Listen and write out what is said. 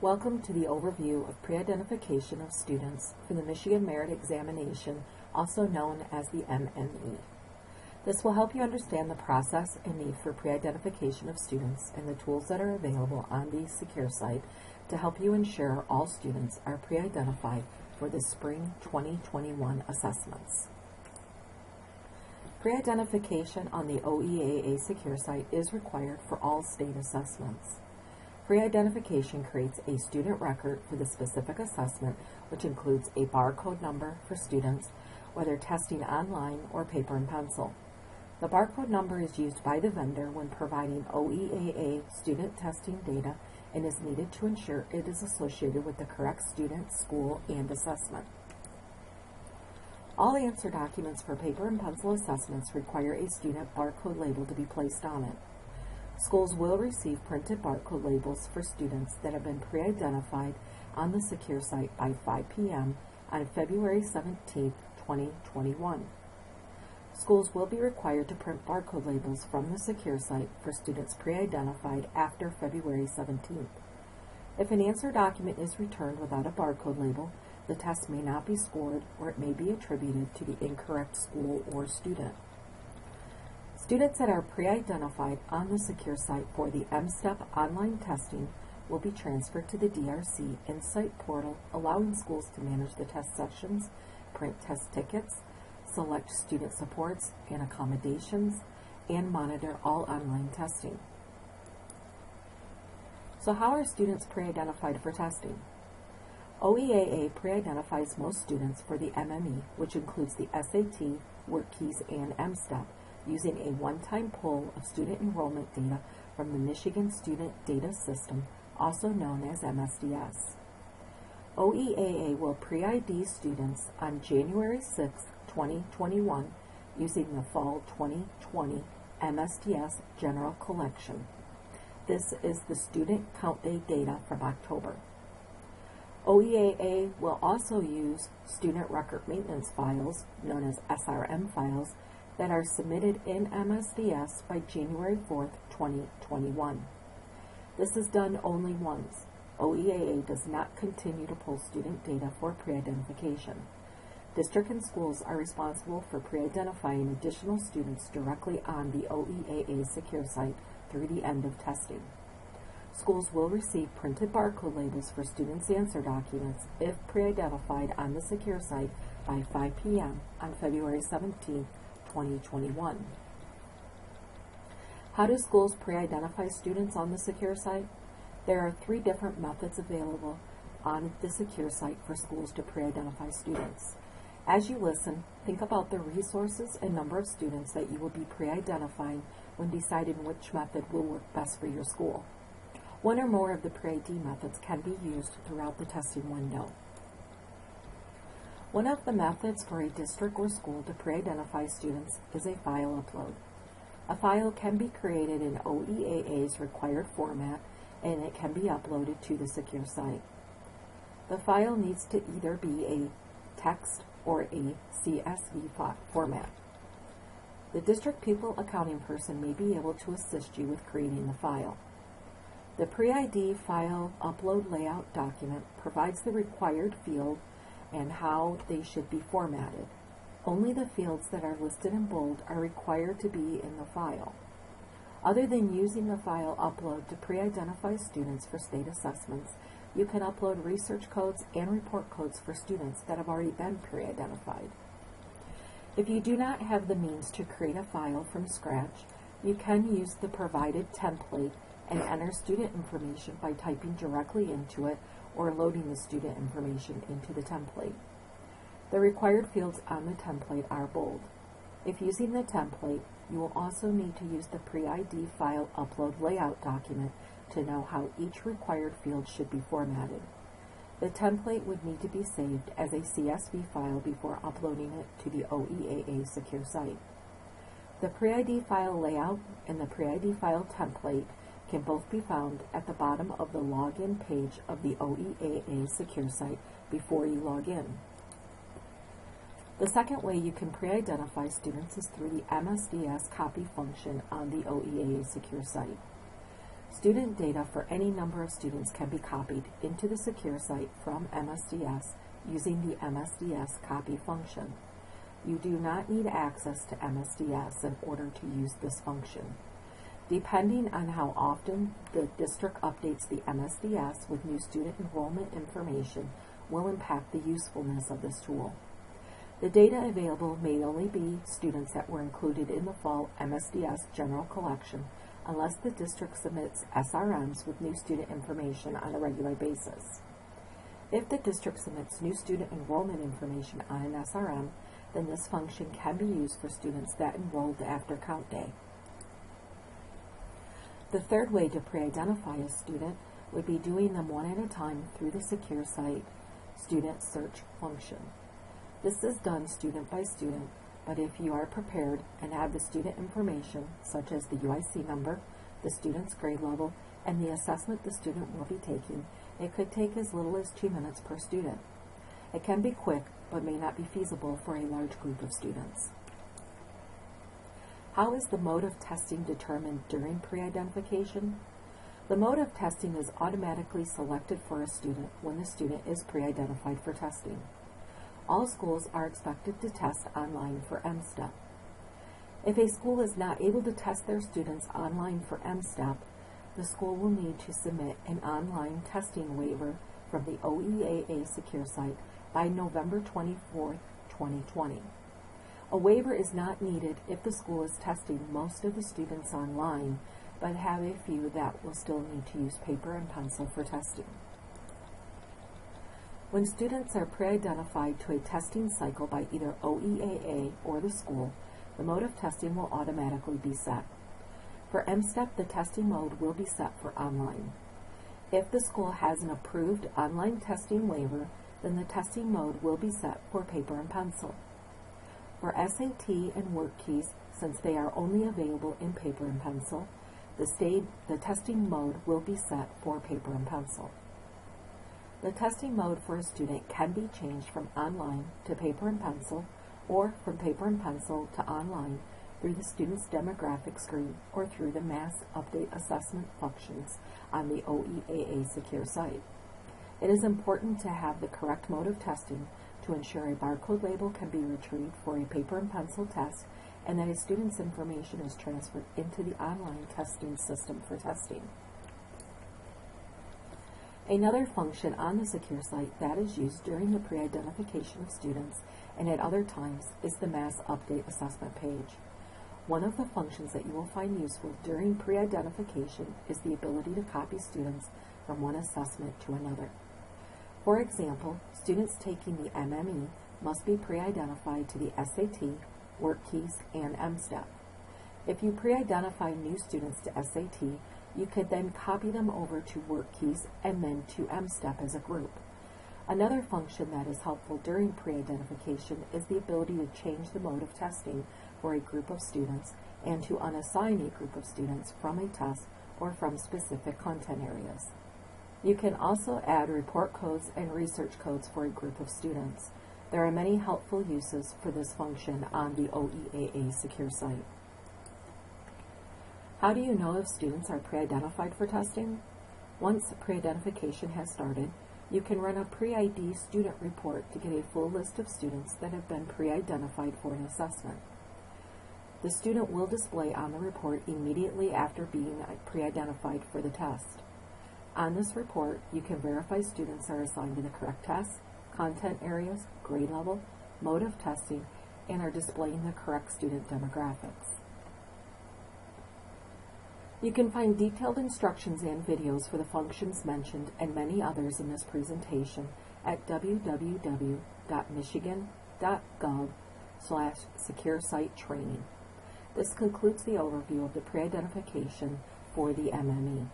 Welcome to the overview of pre-identification of students for the Michigan Merit Examination, also known as the MME. This will help you understand the process and need for pre-identification of students and the tools that are available on the secure site to help you ensure all students are pre-identified for the spring 2021 assessments. Pre-identification on the OEAA secure site is required for all state assessments. Pre-identification creates a student record for the specific assessment, which includes a barcode number for students, whether testing online or paper and pencil. The barcode number is used by the vendor when providing OEAA student testing data and is needed to ensure it is associated with the correct student, school, and assessment. All answer documents for paper and pencil assessments require a student barcode label to be placed on it. Schools will receive printed barcode labels for students that have been pre-identified on the secure site by 5 p.m. on February 17, 2021. Schools will be required to print barcode labels from the secure site for students pre-identified after February 17th. If an answer document is returned without a barcode label, the test may not be scored or it may be attributed to the incorrect school or student. Students that are pre-identified on the secure site for the MSTEP online testing will be transferred to the DRC Insight portal, allowing schools to manage the test sections, print test tickets, select student supports and accommodations, and monitor all online testing. So how are students pre-identified for testing? OEAA pre-identifies most students for the MME, which includes the SAT, WorkKeys, and MSTEP, using a one-time pull of student enrollment data from the Michigan Student Data System, also known as MSDS. OEAA will pre-ID students on January 6, 2021, using the Fall 2020 MSDS General Collection. This is the student count day data from October. OEAA will also use student record maintenance files, known as SRM files, that are submitted in MSDS by January 4th, 2021. This is done only once. OEAA does not continue to pull student data for pre-identification. District and schools are responsible for pre-identifying additional students directly on the OEAA secure site through the end of testing. Schools will receive printed barcode labels for students' answer documents if pre-identified on the secure site by 5 p.m. on February 17, 2021. How do schools pre-identify students on the secure site? There are 3 different methods available on the secure site for schools to pre-identify students. As you listen, think about the resources and number of students that you will be pre-identifying when deciding which method will work best for your school. One or more of the pre-ID methods can be used throughout the testing window. One of the methods for a district or school to pre-identify students is a file upload. A file can be created in OEAA's required format and it can be uploaded to the secure site. The file needs to either be a text or a CSV format. The district pupil accounting person may be able to assist you with creating the file. The pre-ID file upload layout document provides the required field and how they should be formatted. Only the fields that are listed in bold are required to be in the file. Other than using the file upload to pre-identify students for state assessments, you can upload research codes and report codes for students that have already been pre-identified. If you do not have the means to create a file from scratch, you can use the provided template and enter student information by typing directly into it or loading the student information into the template. The required fields on the template are bold. If using the template, you will also need to use the pre-ID file upload layout document to know how each required field should be formatted. The template would need to be saved as a CSV file before uploading it to the OEAA secure site. The pre-ID file layout and the pre-ID file template can both be found at the bottom of the login page of the OEAA secure site before you log in. The second way you can pre-identify students is through the MSDS Copy function on the OEAA secure site. Student data for any number of students can be copied into the secure site from MSDS using the MSDS Copy function. You do not need access to MSDS in order to use this function. Depending on how often the district updates the MSDS with new student enrollment information will impact the usefulness of this tool. The data available may only be students that were included in the fall MSDS General Collection unless the district submits SRMs with new student information on a regular basis. If the district submits new student enrollment information on an SRM, then this function can be used for students that enrolled after count day. The third way to pre-identify a student would be doing them one at a time through the secure site student search function. This is done student by student, but if you are prepared and have the student information, such as the UIC number, the student's grade level, and the assessment the student will be taking, it could take as little as 2 minutes per student. It can be quick, but may not be feasible for a large group of students. How is the mode of testing determined during pre-identification? The mode of testing is automatically selected for a student when the student is pre-identified for testing. All schools are expected to test online for M-STEP. If a school is not able to test their students online for M-STEP, the school will need to submit an online testing waiver from the OEAA secure site by November 24, 2020. A waiver is not needed if the school is testing most of the students online, but have a few that will still need to use paper and pencil for testing. When students are pre-identified to a testing cycle by either OEAA or the school, the mode of testing will automatically be set. For M-STEP, the testing mode will be set for online. If the school has an approved online testing waiver, then the testing mode will be set for paper and pencil. For SAT and work keys, since they are only available in paper and pencil, the testing mode will be set for paper and pencil. The testing mode for a student can be changed from online to paper and pencil, or from paper and pencil to online through the student's demographic screen or through the mass update assessment functions on the OEAA secure site. It is important to have the correct mode of testing to ensure a barcode label can be retrieved for a paper and pencil test and that a student's information is transferred into the online testing system for testing. Another function on the secure site that is used during the pre-identification of students and at other times is the mass update assessment page. One of the functions that you will find useful during pre-identification is the ability to copy students from one assessment to another. For example, students taking the MME must be pre-identified to the SAT, work keys, and M-STEP. If you pre-identify new students to SAT, you could then copy them over to work keys and then to M-STEP as a group. Another function that is helpful during pre-identification is the ability to change the mode of testing for a group of students and to unassign a group of students from a test or from specific content areas. You can also add report codes and research codes for a group of students. There are many helpful uses for this function on the OEAA secure site. How do you know if students are pre-identified for testing? Once pre-identification has started, you can run a pre-ID student report to get a full list of students that have been pre-identified for an assessment. The student will display on the report immediately after being pre-identified for the test. On this report, you can verify students are assigned to the correct tests, content areas, grade level, mode of testing, and are displaying the correct student demographics. You can find detailed instructions and videos for the functions mentioned and many others in this presentation at www.michigan.gov/secure site training. This concludes the overview of the pre-identification for the MME.